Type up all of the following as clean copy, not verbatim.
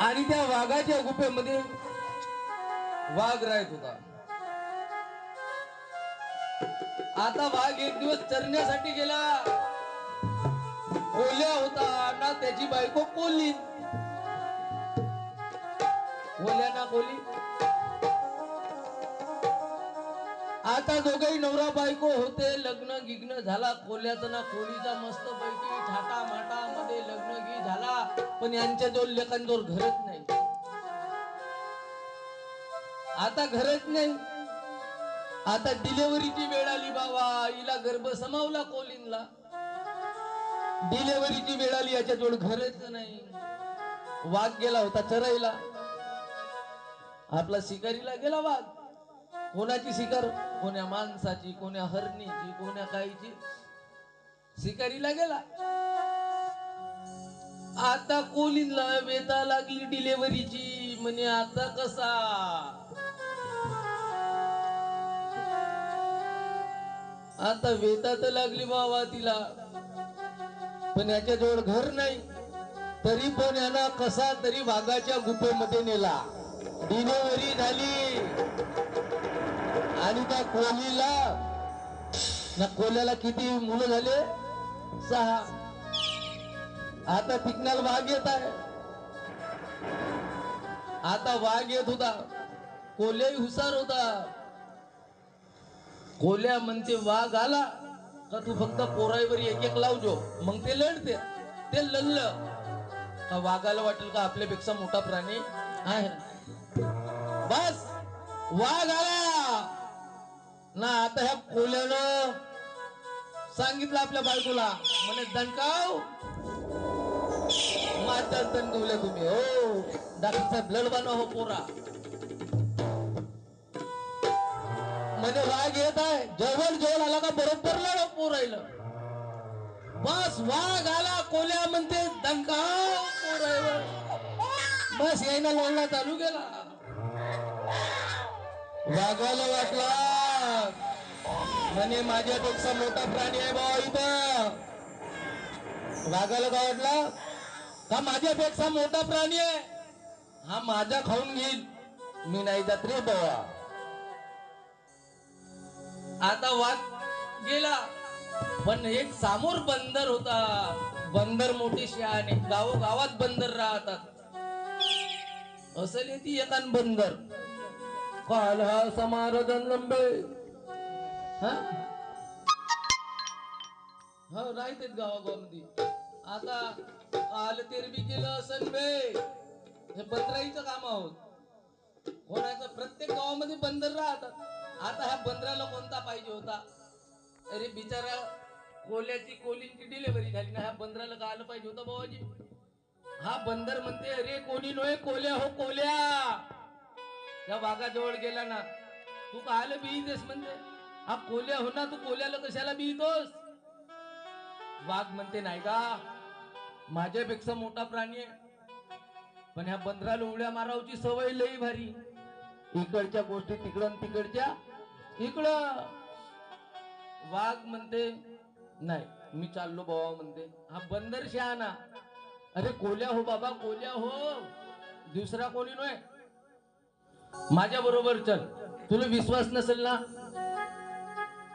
आणि त्या वाघाच्या गुफेमध्ये वाघ राहत होता. आता वाघ एक दिवस चरण्यासाठी गेला. कोल्या होता ना त्याची बायको कोली. कोल्या ना कोली. आता दोघेही नवरा बायको होते. लग्न गिग्न झाला कोल्याचं ना कोलीचा मस्त पैकी थाटा माटा मध्ये लग्न गी झाला. पण यांच्या दोन लेकांजवळ घरच नाही. आता घरच नाही. आता डिलेव्हरीची वेळ आली बाबा. हिला गर्भ समावला कोलीनला. डिलेव्हरीची वेळ आली. याच्याजवळ घरच नाही. वाघ गेला होता चरायला. आपला शिकारीला गेला वाघ. कोणाची शिकार? कोण्या माणसाची, कोण्या हरणीची, कोण्या काहीची. शिकारीला गेला. आता कोलीनला वेता लागली डिलेव्हरीची. म्हणे आता कसा. आता वेता तर लागली बाबा तिला. पण याच्याजवळ घर नाही. तरी पण यानं कसा तरी वाघाच्या गुफेमध्ये नेला. डिलिव्हरी झाली. आणि त्या कोलीला ना कोल्याला किती मुलं झाले? 6. आता पिकण्याला वाघ येत आहे. आता वाघ येत होता. कोल्याही हुशार होता. कोल्या म्हणते वाघ आला का तू फक्त पोराईवर एक एक लावजो. मग ते लढते. ते लढलं का वाघाला वाटेल का आपल्यापेक्षा मोठा प्राणी आहे. बस वाघ आला ना. आता ह्या कोल्यानं सांगितलं आपल्या बायकोला. म्हणे दणकाव. माझ्याच दणकवल्या तुम्ही. हो डॉक्टर साहेब लढवाना हो पोरा. म्हणे वाघ येत आहे. जवळ जवळ आला का बरोबर लढ पोरायला. बस वाघ आला. कोल्या म्हणते दणकाव पोरायवर. बस यायला लढला चालू केला. वाघाला वाटला म्हणे माझ्यापेक्षा मोठा प्राणी आहे बाबा इथं. वाघाला काय वाटलं का माझ्यापेक्षा मोठा प्राणी आहे. हा माझा खाऊन घेईल. मी नाही जात रे बाबा. आता वाघ गेला. पण एक समोर बंदर होता. बंदर मोठी शहाणे. गावात बंदर राहतात. असेल ती एकान बंदर. काल हा समारदन लंबे. हा राहतेत गावागावामध्ये. आता काल तेरबी केलं असन बे. हे बंदराईचं काम आहोत. कोणाचं? प्रत्येक गावामध्ये बंदर राहतात. आता ह्या बंदराला कोणता पाहिजे होता? अरे बिचारा कोलींची डिलिव्हरी झाली ना. ह्या बंदराला काय आलं पाहिजे होतं बाबाजी? हा बंदर म्हणते अरे कोणी नव्हे कोल्या हो कोल्या. त्या वाघाजवळ गेला ना. तू कायला बिईतेस म्हणते. हा कोल्या हो ना. तू कोल्याला कशाला बिईतोस? वाघ म्हणते नाही का माझ्यापेक्षा मोठा प्राणी आहे. पण ह्या बंदराला उड्या मारावची सवय लई भारी. इकडच्या गोष्टी तिकडं तिकडच्या इकडं. वाघ म्हणते नाही मी चाललो बाबा म्हणते. हा बंदर शहाणा. अरे कोल्या हो बाबा कोल्या हो. दुसरा कोणी नव्हे. माझ्या बरोबर चल. तुला विश्वास नसेल ना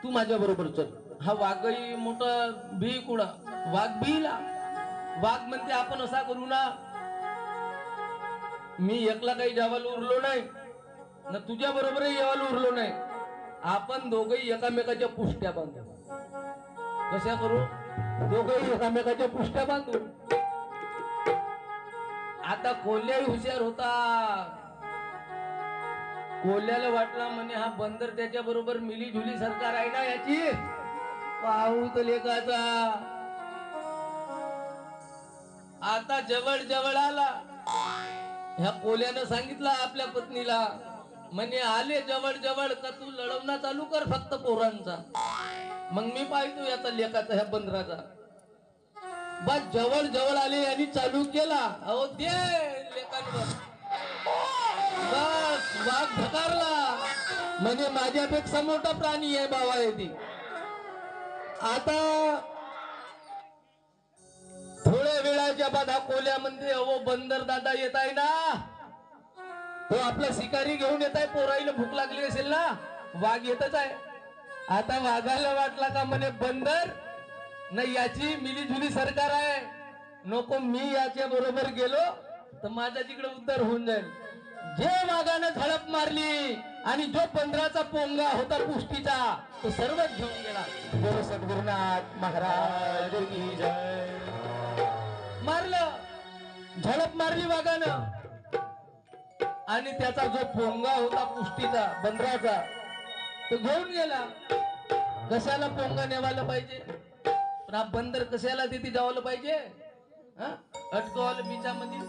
तू माझ्या बरोबर चल. हा वाघही मोठा भी कुडा. वाघ भिला. वाघ म्हणते आपण असा करू ना. मी एकला काही जावाला उरलो नाही ना तुझ्या बरोबरही यावाला उरलो नाही. आपण दोघही एकामेकाच्या पुष्ट्या बांधू. कशा करू? दोघही एकामेकाच्या पुष्ट्या बांधू. आता कोल्याही हुशार होता. कोल्याला वाटला म्हणे हा बंदर त्याच्या बरोबर मिली झुली सरकार आहे ना याची. पाहू तर लेकाचा. आता जवळ जवळ आला. ह्या कोल्यानं सांगितलं आपल्या पत्नीला म्हणे आले जवळ जवळ का तू लढवणं चालू कर फक्त पोरांचा. मग मी पाहतो याचा लेकाचा ह्या बंदराचा. बस जवळ जवळ आले यांनी चालू केला. अहो दे लेकांवर. बस वाघ धकारला. म्हणजे माझ्यापेक्षा मोठा प्राणी आहे बाबा येते. आता थोडे वेळाच्या बाद हा कोल्यामध्ये अहो बंदर दादा येत आहे ना, तो आपला शिकारी घेऊन येत आहे. पोराईला भूक लागली असेल ना, वाघ येतच आहे. आता वाघाला वाटला का म्हणे बंदर नाही, याची मिलीजुली सरकार आहे, नको मी याच्या बरोबर गेलो तर माझा तिकडे उद्धार होऊन जाईल. जे वाघानं झडप मारली आणि जो 15चा पोंगा होता पुष्टीचा तो सर्वच घेऊन गेला. गुरु सद्गुरुनाथ महाराज की जय. मारलं, झडप मारली वाघानं आणि त्याचा जो पोंगा होता पुष्टीचा 15चा तो घेऊन गेला. कशाला पोंगा नेवायला पाहिजे, पण हा बंदर कशाला तिथे जावलं पाहिजे. अटकवलं बीचामध्ये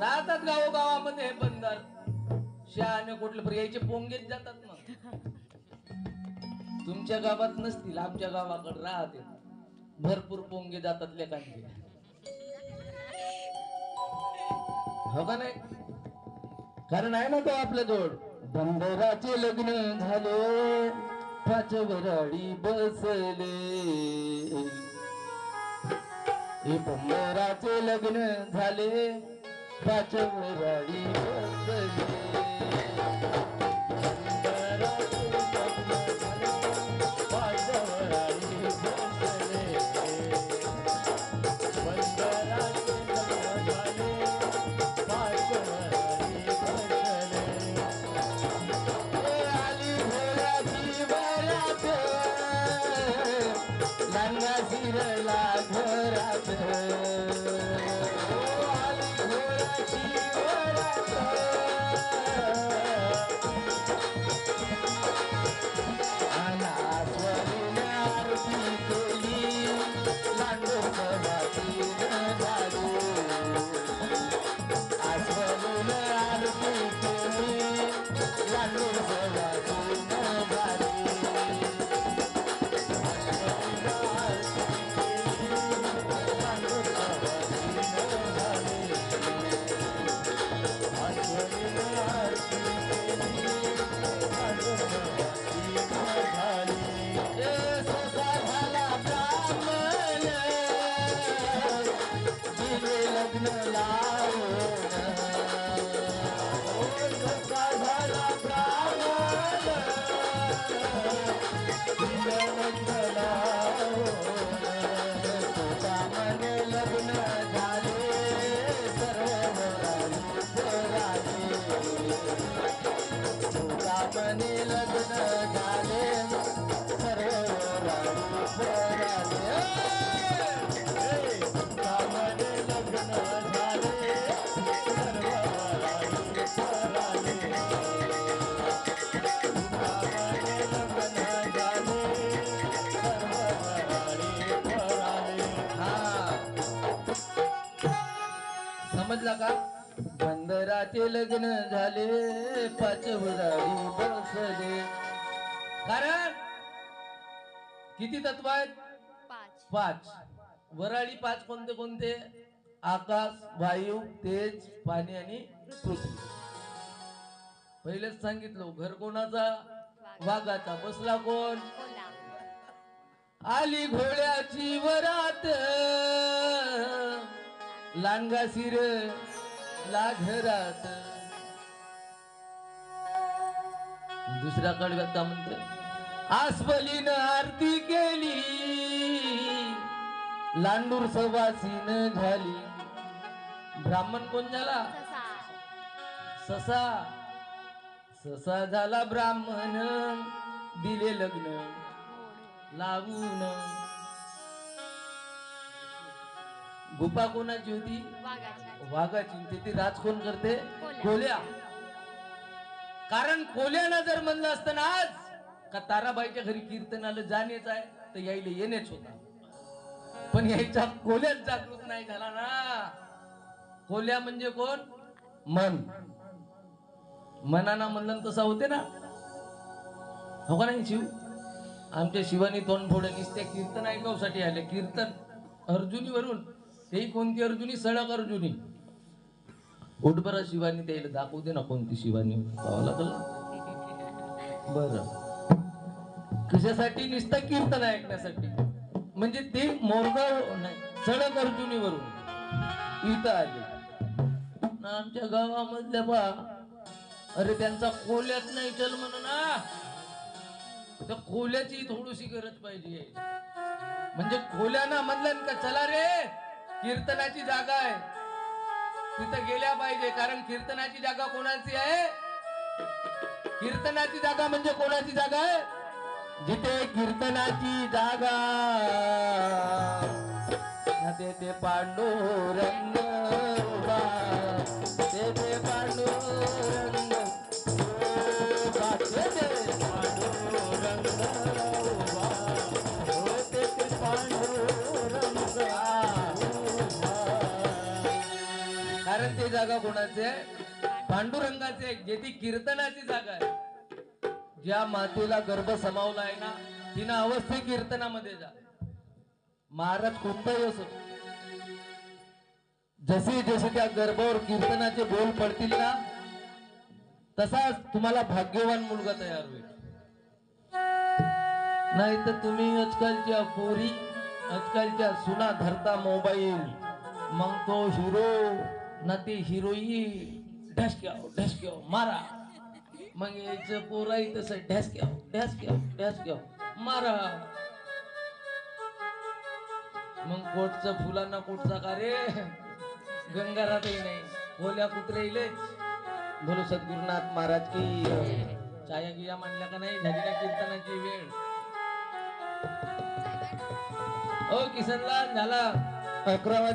राहतात गावोगावामध्ये हे बंदर. शहाणे कुठले पर यायचे पोंगेच जातात. मग तुमच्या गावात नसतील, आमच्या गावाकडे राहते भरपूर पोंगे जातात लेकांचे, हो का नाही. कारण आहे ना तो आपल्या जवळ. बंदराचे लग्न झाले, 5 वराडी बसले. हे बंदराचे लग्न झाले, 5 वराडी बसले. समजला का. बंदराचे लग्न झाले, 5 वराडी बसले. कारण किती तत्व आहेत, 5 वराडी. 5 कोणते कोणते, आकाश, वायू, तेज, पाणी आणि पृथ्वी. पहिलेच सांगितलं. घर कोणाचा, वाघाचा. बसला कोण, आली घोड्याची वरात, लांगा शिर घरात. दुसऱ्या कडव्यात का म्हणते, आसवलीनं आरती केली, लांडूर सवासीन झाली. ब्राह्मण कोण झाला, ससा. ससा झाला ब्राह्मण, दिले लग्न लावून. गुफा कोणाची होती, वाघाची. ती राज कोण करते, कोल्या. कारण कोल्यानं जर म्हणलं असतं ना आज का ताराबाईच्या घरी कीर्तनाला जाणेच आहे, तर यायला येणेच होता. पण यायचा कोल्याच जागृत नाही झाला ना. कोल्या म्हणजे कोण, मन. मनाना म्हणलं तसा होते ना, हो का नाही. शिव आमच्या शिवानी तोंडफोडे निसते कीर्तन ऐकवसाठी आले. कीर्तन अर्जुनीवरून, तेही कोणती अर्जुनी, सडक अर्जुनी. उठबरा शिवानी त्याला दाखवू दे ना कोणती शिवानी पाहावं लागल ना. बर कशासाठी, नुसतं कीर्तन ऐकण्यासाठी. म्हणजे ते मोरगाव नाही, सडक अर्जुनीवरून. इथं आले ना आमच्या गावामधल्या बा, अरे त्यांचा खोल्यात नाही चल म्हणून ना, त्या खोल्याची थोडीशी गरज पाहिजे. म्हणजे खोल्याना म्हणलं का चला रे कीर्तनाची जागा आहे, तिथं गेल्या पाहिजे. कारण कीर्तनाची जागा कोणाची आहे? कीर्तनाची जागा म्हणजे कोणाची जागा आहे? जिथे कीर्तनाची जागा तेथे पांडुरंग उभा, तेथे पांडुरंग उभा, तेथे पांडुरंग उभा, तेथे पांडुरंग उभा. कारण ते जागा कोणाची आहे? पांडुरंगाची आहे. जेथे कीर्तनाची जागा आहे. ज्या मातेला गर्भ समावला आहे ना, तिनं अवस्थे कीर्तनामध्ये जा. महाराज कोणताही असो, जसे जसे त्या गर्भावर कीर्तनाचे बोल पडतील ना, तसाच तुम्हाला भाग्यवान मुलगा तयार होईल. नाही तर तुम्ही आजकालच्या पोरी, आजकालच्या सुना धरता मोबाईल, मग तो हिरो ना ती हिरोईन ढसक्याव मारा. मग यायचं पोराई तसं ढसक्याव मारा. मग कोटचं फुलांना कोटचा का रे, गंगारातही नाही, बोल्या कुत्रे इलेच. बोलो सद्गुरुनाथ महाराज की. छाया गिया मांडल्या का नाही, झाली ना कीर्तनाची वेळ. ओ किसनलाल झाला 11 वाजले.